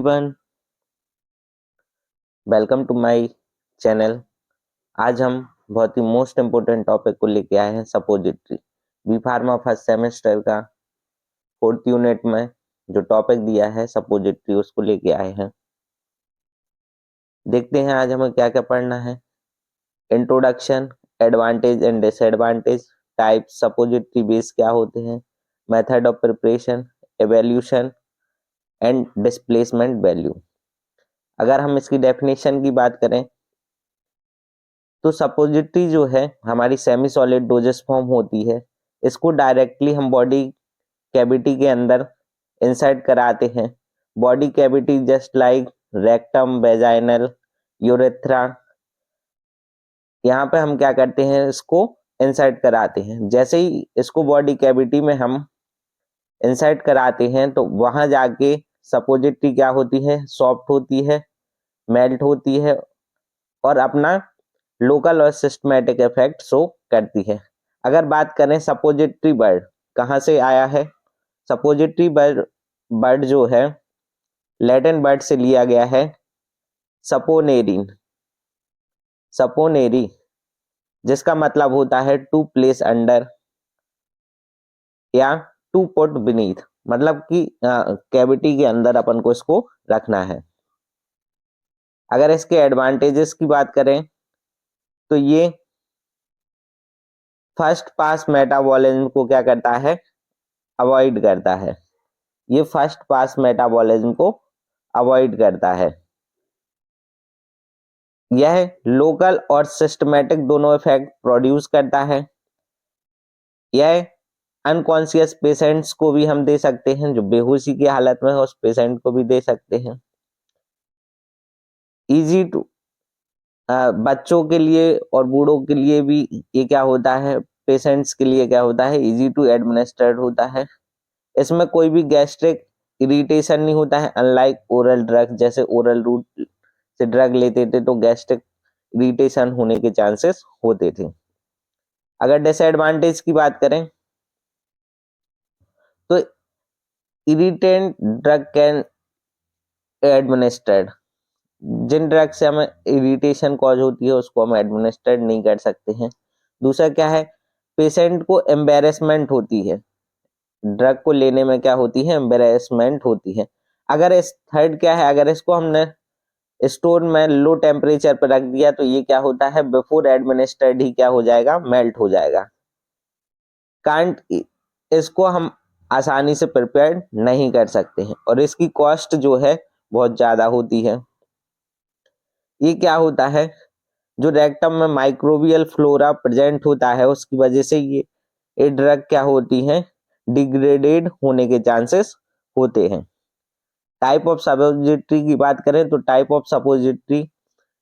Everyone, welcome to my channel. आज हम बहुत ही मोस्ट इम्पोर्टेंट टॉपिक को लेके आए हैं, suppository. B pharma first semester का 4th यूनिट में जो टॉपिक दिया है सपोजिटरी, उसको लेके आए हैं। देखते हैं आज हमें क्या क्या पढ़ना है। Introduction, advantage and disadvantage, type suppository base क्या होते हैं, method of preparation, evolution and displacement value. अगर हम इसकी डेफिनेशन की बात करें तो सपोजिटरी जो है हमारी सेमी सॉलिड डोजेस फॉर्म होती है। इसको डायरेक्टली हम बॉडी कैविटी के अंदर इंसर्ट कराते हैं। Body cavity just like rectum, vaginal, urethra, यहाँ पे हम क्या करते हैं, इसको इंसर्ट कराते हैं। जैसे ही इसको बॉडी कैविटी में हम इंसर्ट कराते हैं तो वहां जाके सपोजिटरी क्या होती है, सॉफ्ट होती है, मेल्ट होती है और अपना लोकल और सिस्टमैटिक इफेक्ट शो करती है। अगर बात करें सपोजिटरी वर्ड कहाँ से आया है, सपोजिटरी वर्ड जो है लैटिन वर्ड से लिया गया है, सपोनेरिन, सपोनेरी, जिसका मतलब होता है टू प्लेस अंडर या टू पुट बीनीथ, मतलब कि कैविटी के अंदर अपन को इसको रखना है। अगर इसके एडवांटेजेस की बात करें तो ये फर्स्ट पास मेटाबॉलिज्म को क्या करता है, अवॉइड करता है। ये फर्स्ट पास मेटाबॉलिज्म को अवॉइड करता है। यह लोकल और सिस्टमैटिक दोनों इफेक्ट प्रोड्यूस करता है। यह अनकॉन्शियस पेशेंट्स को भी हम दे सकते हैं, जो बेहोशी की हालत में है उस पेशेंट को भी दे सकते हैं। इजी टू बच्चों के लिए और बूढ़ों के लिए भी ये क्या होता है, पेशेंट्स के लिए क्या होता है, इजी टू एडमिनिस्ट्रेट होता है। इसमें कोई भी गैस्ट्रिक इरिटेशन नहीं होता है, अनलाइक ओरल ड्रग। जैसे ओरल रूट से ड्रग लेते थे तो गैस्ट्रिक इरिटेशन होने के चांसेस होते थे। अगर डिसएडवांटेज की बात करें तो इरिटेंट ड्रग कैन एडमिनिस्ट्रेड, जिन ड्रग से हमें इरिटेशन कॉज होती है उसको हम एडमिनिस्ट्रेट नहीं कर सकते हैं। दूसरा क्या है, पेशेंट को एम्बेरसमेंट होती है, ड्रग को लेने में क्या होती है, एम्बेरसमेंट होती है। अगर इस थर्ड क्या है, अगर इसको हमने स्टोर में लो टेम्परेचर पर रख दिया तो ये क्या होता है, बिफोर एडमिनिस्ट्रेड ही क्या हो जाएगा, मेल्ट हो जाएगा। कांट, इसको हम आसानी से प्रिपेयर नहीं कर सकते हैं और इसकी कॉस्ट जो है बहुत ज्यादा होती है। ये क्या होता है, जो रेक्टम में माइक्रोबियल फ्लोरा प्रेजेंट होता है उसकी वजह से ये ड्रग क्या होती है, डिग्रेडेड होने के चांसेस होते हैं। टाइप ऑफ सपोजिटरी की बात करें तो टाइप ऑफ सपोजिटरी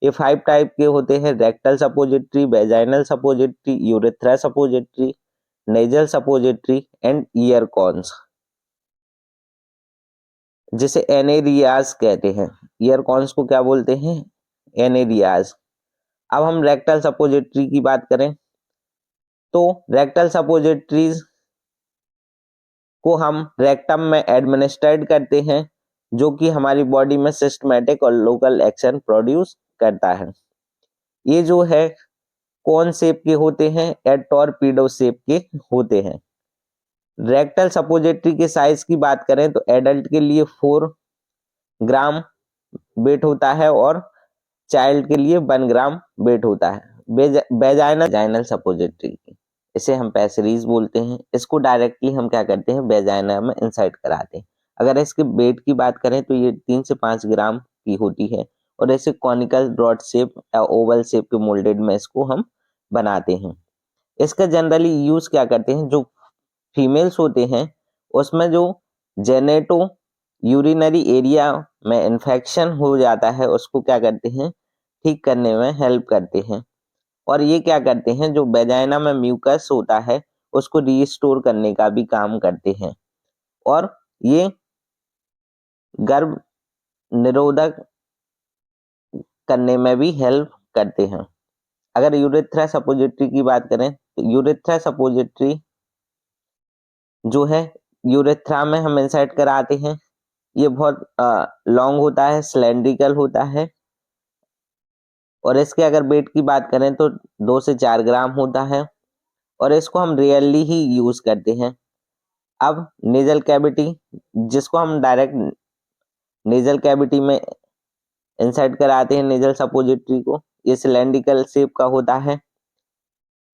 ये 5 टाइप के होते हैं, rectal suppository, vaginal suppository, urethra suppository, nasal suppository and year cons, जिसे एनेरियाज कहते हैं। ईयर कॉन्स को क्या बोलते हैं, एनेरियाज। अब हम रेक्टल सपोजिटरी की बात करें तो रेक्टल सपोजिटरीज को हम रेक्टम में एडमिनिस्ट्रेट करते हैं, जो कि हमारी बॉडी में सिस्टमैटिक और लोकल एक्शन प्रोड्यूस करता है। ये जो है कौन शेप के होते हैं या टॉर्पीडो शेप के होते हैं। रेक्टल सपोजिटरी के साइज की बात करें तो एडल्ट के लिए 4 ग्राम वेट होता है और चाइल्ड के लिए 1 ग्राम वेट होता है। वेजाइनल सपोजिटरी, इसे हम पैसरीज बोलते हैं, इसको डायरेक्टली हम क्या करते हैं, वेजाइना में इंसर्ट कराते हैं। अगर इसके वेट की बात करें तो ये 3 से 5 ग्राम की होती है और ऐसे कॉनिकल रॉड शेप या ओवल शेप के मोल्डेड में इसको हम बनाते हैं। इसका जनरली यूज क्या करते हैं, जो फीमेल्स होते हैं उसमें जो जेनेटो यूरिनरी एरिया में इन्फेक्शन हो जाता है उसको क्या करते हैं, ठीक करने में हेल्प करते हैं। और ये क्या करते हैं, जो वेजाइना में म्यूकस होता है उसको रीस्टोर करने का भी काम करते हैं और ये गर्भ निरोधक करने में भी हेल्प करते हैं। अगर यूरेथ्रा सपोजिटरी की बात करें तो यूरेथ्रा सपोजिटरी जो है यूरेथ्रा में हम इंसर्ट कराते हैं ये बहुत लॉन्ग होता है, सिलेंड्रिकल होता है और इसके अगर वेट की बात करें तो 2 से 4 ग्राम होता है और इसको हम रियरली ही यूज करते हैं। अब नेजल कैविटी, जिसको हम डायरेक्ट नेजल कैविटी में इंसर्ट कराते हैं नेजल सपोजिटरी को, ये सिलेंड्रिकल शेप का होता है।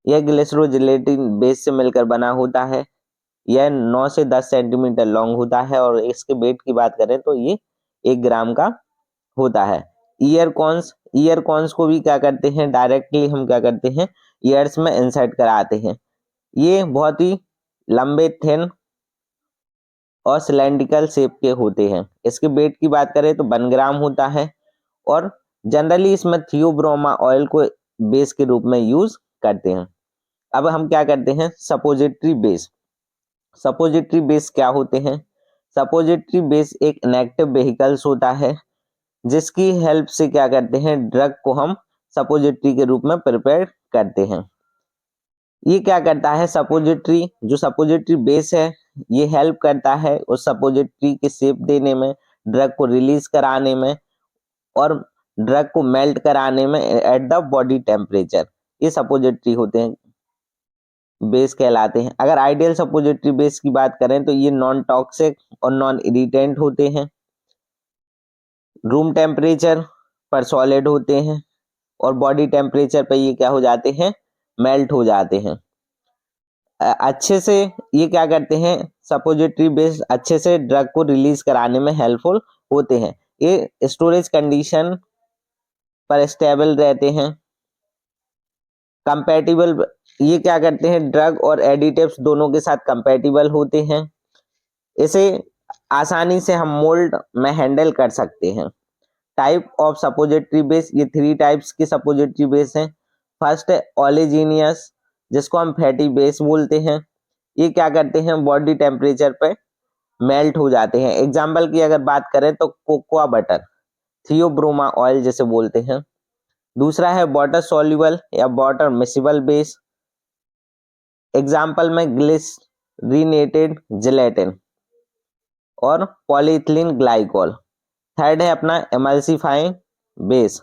यह ग्लिसरोजिलेटिन बेस से मिलकर बना होता है। यह 9 से 10 सेंटीमीटर लॉन्ग होता है और इसके वेट की बात करें तो ये 1 ग्राम का होता है। ईयर कॉन्स को भी क्या करते हैं, डायरेक्टली हम क्या करते हैं, ईयर्स में इंसर्ट कराते हैं। ये बहुत ही लंबे, थिन और सिलेंड्रिकल शेप के होते हैं। इसके वेट की बात करें तो 1 ग्राम होता है और जनरली इसमें थियोब्रोमा ऑयल को बेस के रूप में यूज करते हैं। अब हम क्या करते हैं, सपोजिटरी बेस। सपोजिटरी बेस क्या होते हैं? सपोजिटरी बेस एक इनएक्टिव व्हीकल्स होता है जिसकी हेल्प से क्या करते हैं, ड्रग को हम सपोजिटरी के रूप में प्रिपेयर करते हैं। ये क्या करता है, जो सपोजिटरी बेस है ये हेल्प करता है उस सपोजिटरी की शेप देने में, ड्रग को रिलीज कराने में और ड्रग को मेल्ट कराने में एट द बॉडी टेम्परेचर। ये सपोजिटरी होते हैं, बेस कहलाते हैं। अगर आइडियल सपोजिटरी बेस की बात करें तो ये नॉन टॉक्सिक और नॉन इरिटेंट होते हैं, रूम टेम्परेचर पर सॉलिड होते हैं और बॉडी टेम्परेचर पर ये क्या हो जाते हैं, मेल्ट हो जाते हैं। अच्छे से ये क्या करते हैं, सपोजिटरी बेस अच्छे से ड्रग को रिलीज कराने में हेल्पफुल होते हैं। ये स्टोरेज कंडीशन पर स्टेबल रहते हैं, कंपैटिबल, ये क्या करते हैं, ड्रग और एडिटिव्स दोनों के साथ कंपैटिबल होते हैं। इसे आसानी से हम मोल्ड में हैंडल कर सकते हैं। टाइप ऑफ सपोजिटरी बेस, ये 3 टाइप्स की सपोजिटरी बेस हैं। फर्स्ट है ओलेजिनियस, जिसको हम फैटी बेस बोलते हैं। ये क्या करते हैं, बॉडी टेम्परेचर पे मेल्ट हो जाते हैं। एग्जाम्पल की अगर बात करें तो कोकोआ बटर, थियोब्रोमा ऑयल जिसे बोलते हैं। दूसरा है वाटर सॉल्युबल या वाटर मिसिबल बेस, एग्जाम्पल में ग्लिसरीनेटेड जिलेटिन और पॉलीइथिलीन ग्लाइकॉल। थर्ड है अपना एमल्सिफाइंग बेस,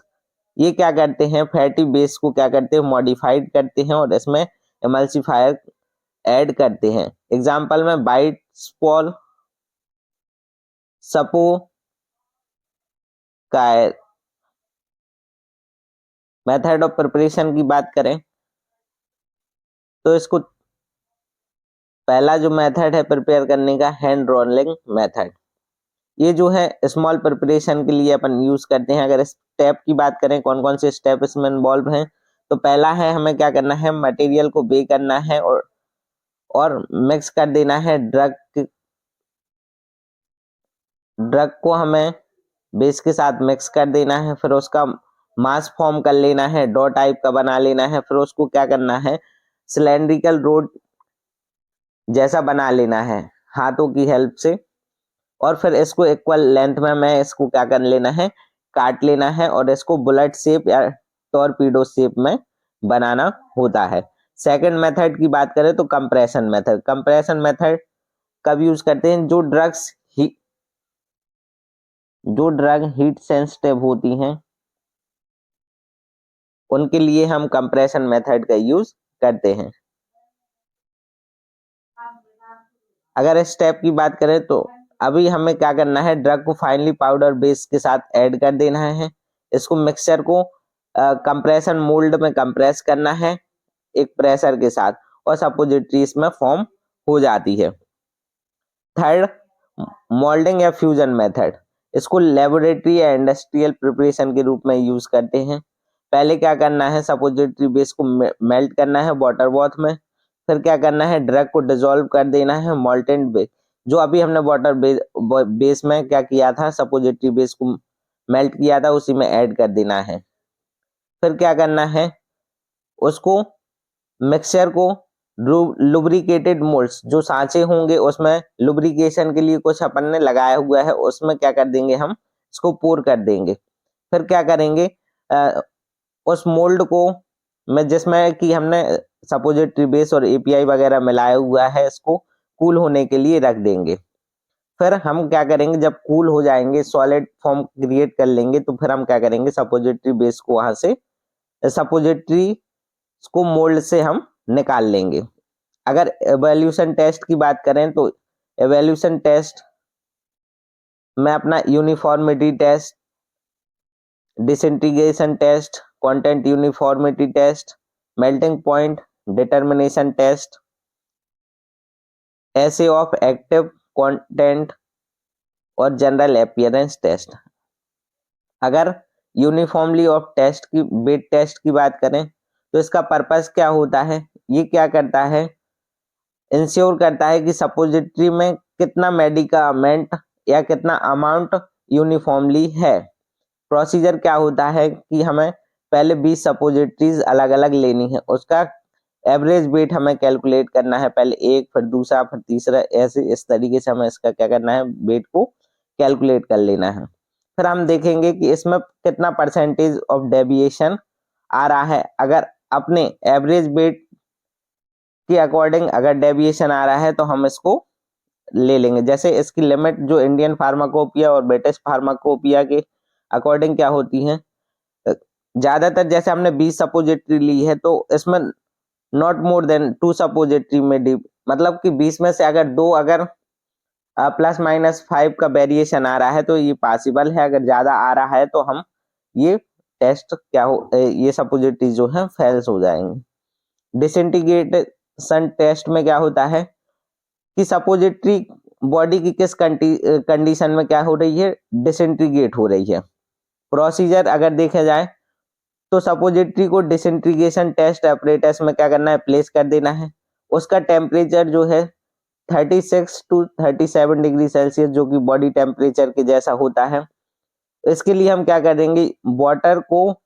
ये क्या करते हैं, फैटी बेस को क्या करते हैं, मॉडिफाइड करते हैं और इसमें एमल्सिफायर ऐड करते हैं। एग्जाम्पल में बाइट स्पॉल, सपो का। मेथड ऑफ प्रिपरेशन की बात करें तो इसको पहला जो मेथड है प्रिपेयर करने का, हैंड रोलिंग मेथड। ये जो है स्मॉल प्रिपरेशन के लिए अपन यूज करते हैं। अगर स्टेप की बात करें, कौन कौन से स्टेप इसमें इन्वॉल्व हैं, तो पहला है हमें क्या करना है, मटेरियल को बे करना है और मिक्स कर देना है। ड्रग को हमें बेस के साथ मिक्स कर देना है, फिर उसका मास फॉर्म कर लेना है, डो टाइप का बना लेना है। फिर उसको क्या करना है, सिलेंड्रिकल रोड जैसा बना लेना है हाथों की हेल्प से और फिर इसको इक्वल लेंथ में मैं इसको क्या कर लेना है, काट लेना है और इसको बुलेट शेप या टॉर्पीडो शेप में बनाना होता है। सेकंड मेथड की बात करें तो कंप्रेशन मेथड। कंप्रेशन मेथड कब यूज करते हैं, जो ड्रग हीट सेंसिटिव होती हैं उनके लिए हम कंप्रेशन मेथड का यूज करते हैं। अगर इस स्टेप की बात करें तो अभी हमें क्या करना है, ड्रग को फाइनली पाउडर बेस के साथ ऐड कर देना है। इसको मिक्सचर को कंप्रेशन मोल्ड में कंप्रेस करना है एक प्रेशर के साथ और सपोजिटरी इसमें फॉर्म हो जाती है। थर्ड, मोल्डिंग या फ्यूजन मेथड। इसको लेबोरेटरी या इंडस्ट्रियल प्रिपरेशन के रूप में यूज करते हैं। पहले क्या करना है, सपोजिटरी बेस को मेल्ट करना है वाटर बाथ में, फिर क्या करना है, ड्रग को डिसॉल्व कर देना है मोल्टेन बेस, जो अभी हमने वाटर बेस में क्या किया था, सपोजिटरी बेस को मेल्ट किया था उसी में ऐड कर देना है। फिर क्या करना है, उसको मिक्सचर को लुब्रिकेटेड मोल्ड्स, जो सांचे होंगे उसमें लुब्रिकेशन के लिए कुछ अपन ने लगाया हुआ है, उसमें क्या कर देंगे, हम इसको पोर कर देंगे। फिर क्या करेंगे, उस मोल्ड को में जिसमें कि हमने सपोजिटरी बेस और एपीआई वगैरह मिलाया हुआ है, इसको कूल होने के लिए रख देंगे। फिर हम क्या करेंगे, जब कूल हो जाएंगे, सॉलिड फॉर्म क्रिएट कर लेंगे, तो फिर हम क्या करेंगे, सपोजिटरी बेस को वहां से, सपोजिटरी को मोल्ड से हम निकाल लेंगे। अगर एवोल्यूशन टेस्ट की बात करें तो एवोल्यूशन टेस्ट में अपना uniformity test, disintegration test, content uniformity test, melting point determination test, assay of active content और जनरल अपीयरेंस टेस्ट। अगर यूनिफॉर्मली ऑफ टेस्ट की, बेट टेस्ट की बात करें तो इसका पर्पस क्या होता है, ये क्या करता है, इंश्योर करता है कि सपोजिटरी में कितना मेडिकामेंट या कितना अमाउंट यूनिफॉर्मली है। प्रोसीजर क्या होता है कि हमें पहले 20 सपोजिटरीज अलग अलग लेनी है, उसका एवरेज वेट हमें कैलकुलेट करना है, पहले एक, फिर दूसरा, फिर तीसरा, ऐसे इस तरीके से हमें इसका क्या करना है, वेट को कैलकुलेट कर लेना है। फिर हम देखेंगे कि इसमें कितना परसेंटेज ऑफ डेविएशन आ रहा है। अगर अपने एवरेज वेट के अकॉर्डिंग अगर डेविएशन आ रहा है तो हम इसको ले लेंगे। जैसे इसकी लिमिट जो इंडियन फार्माकोपिया और ब्रिटिश फार्माकोपिया के अकॉर्डिंग क्या होती है, ज्यादातर जैसे हमने 20 सपोजिटरी ली है तो इसमें नॉट मोर देन 2 सपोजिटरी में मतलब कि 20 में से अगर 2 अगर +-5 का वेरिएशन आ रहा है तो ये पॉसिबल है, अगर ज्यादा आ रहा है तो हम ये टेस्ट क्या हो, ये सपोजिटरी जो है फेल्स हो जाएंगे। डिसइंटीग्रेशन टेस्ट में क्या होता है कि सपोजिटरी बॉडी की किस कंडीशन में क्या हो रही है, डिसइंटीग्रेट हो रही है। प्रोसीजर अगर देखा जाए तो सपोजिटरी को डिसइंटीग्रेशन टेस्ट apparatus में क्या करना है, प्लेस कर देना है। उसका टेम्परेचर जो है 36 to 37 डिग्री सेल्सियस, जो कि बॉडी टेम्परेचर के जैसा होता है। इसके लिए हम क्या करेंगे, वाटर को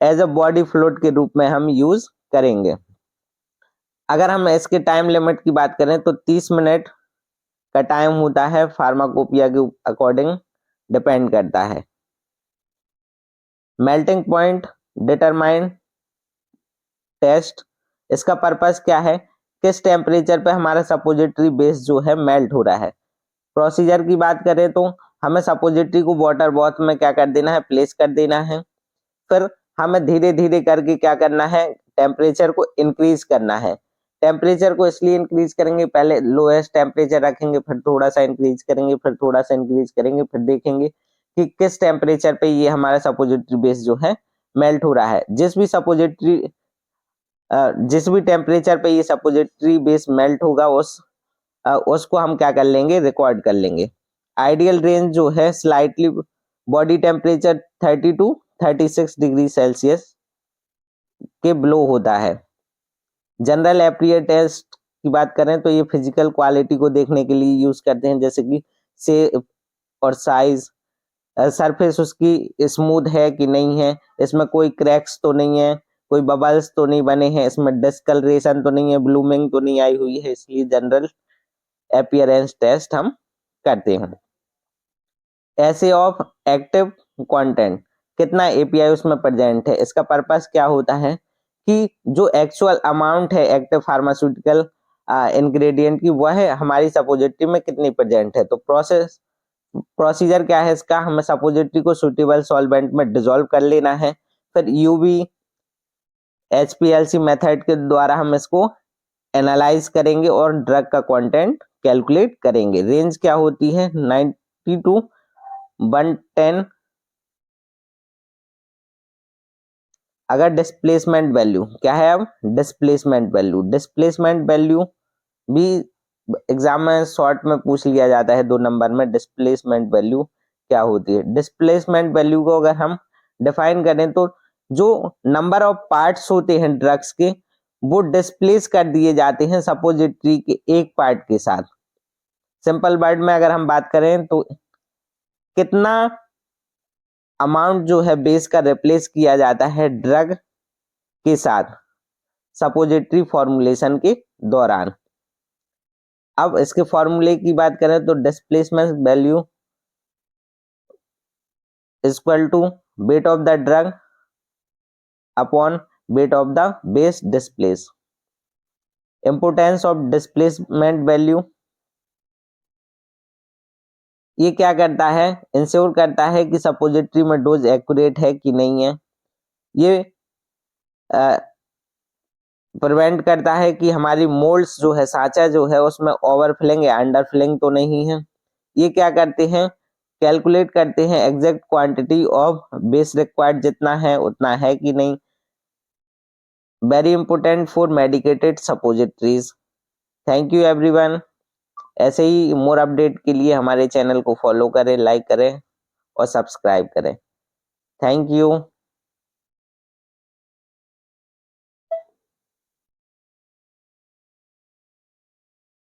एज अ बॉडी फ्लूइड के रूप में हम यूज करेंगे। अगर हम इसके टाइम लिमिट की बात करें तो 30 मिनट का टाइम होता है, फार्माकोपिया के अकॉर्डिंग डिपेंड करता है। मेल्टिंग पॉइंट डिटरमाइन टेस्ट, इसका पर्पस क्या है, किस टेम्परेचर पे हमारा सपोजिटरी बेस जो है मेल्ट हो रहा है। प्रोसीजर की बात करें तो हमें सपोजिटरी को वाटर बाथ में क्या कर देना है, प्लेस कर देना है। फिर हमें धीरे धीरे करके क्या करना है, टेम्परेचर को इंक्रीज करना है। टेम्परेचर को इसलिए इंक्रीज करेंगे, पहले लोएस्ट टेम्परेचर रखेंगे, फिर थोड़ा सा इंक्रीज करेंगे, फिर थोड़ा सा इंक्रीज करेंगे, फिर देखेंगे कि किस टेम्परेचर पे ये हमारा सपोजिटरी बेस जो है मेल्ट हो रहा है। जिस भी टेम्परेचर पे ये सपोजिटरी बेस मेल्ट होगा उसको हम क्या कर लेंगे, रिकॉर्ड कर लेंगे। आइडियल रेंज जो है slightly body temperature 30 to 36 degree Celsius के बिलो होता है। जनरल एप्रियर टेस्ट की बात करें तो ये फिजिकल क्वालिटी को देखने के लिए यूज करते हैं, जैसे कि शेप और साइज, सरफेस उसकी स्मूथ है कि नहीं है, इसमें कोई क्रैक्स तो नहीं है, कोई बबल्स तो नहीं बने हैं, इसमें डिस्कलरेशन तो नहीं है, ब्लूमिंग तो नहीं आई हुई है, इसलिए जनरल अपीयरेंस टेस्ट हम करते हैं। ऐसे ऑफ एक्टिव कंटेंट, कितना एपीआई उसमें प्रेजेंट है, इसका पर्पस क्या होता है कि जो एक्चुअल अमाउंट है एक्टिव फार्मास्यूटिकल इंग्रेडिएंट की, वह हमारी सपोजिटरी में कितनी प्रेजेंट है। तो प्रोसीजर क्या है इसका, हमें सपोजिटरी को सुटेबल सॉल्वेंट में डिसॉल्व कर लेना है, फिर यूवी HPLC मेथड के द्वारा हम इसको एनालाइज करेंगे और ड्रग का कंटेंट कैलकुलेट करेंगे। रेंज क्या होती है, 90 to 110। अगर डिस्प्लेसमेंट वैल्यू क्या है, अब डिस्प्लेसमेंट वैल्यू भी एग्जाम में शॉर्ट में पूछ लिया जाता है 2 नंबर में, डिस्प्लेसमेंट वैल्यू क्या होती है। डिस्प्लेसमेंट वैल्यू को अगर हम डिफाइन करें तो जो नंबर ऑफ पार्ट्स होते हैं ड्रग्स के, वो डिस्प्लेस कर दिए जाते हैं सपोजिटरी के एक पार्ट के साथ। सिंपल वर्ड में अगर हम बात करें तो कितना अमाउंट जो है बेस का रिप्लेस किया जाता है ड्रग के साथ सपोजिटरी फॉर्मुलेशन के दौरान। अब इसके फॉर्मूले की बात करें तो displacement value equal to weight of the drug upon weight of the base displaced. Importance of displacement value, ये क्या करता है, इंश्योर करता है कि सपोजिटरी में डोज एक्यूरेट है कि नहीं है। ये प्रिवेंट करता है कि हमारी मोल्ड्स जो है, साचा जो है उसमें ओवरफिलिंग या अंडरफिलिंग तो नहीं है। ये क्या करते हैं, कैलकुलेट करते हैं exact quantity of base required, जितना है उतना है कि नहीं। Very important for medicated suppositories. Thank you everyone. ऐसे ही मोर अपडेट के लिए हमारे चैनल को फॉलो करें, लाइक करें और सब्सक्राइब करें। Thank you.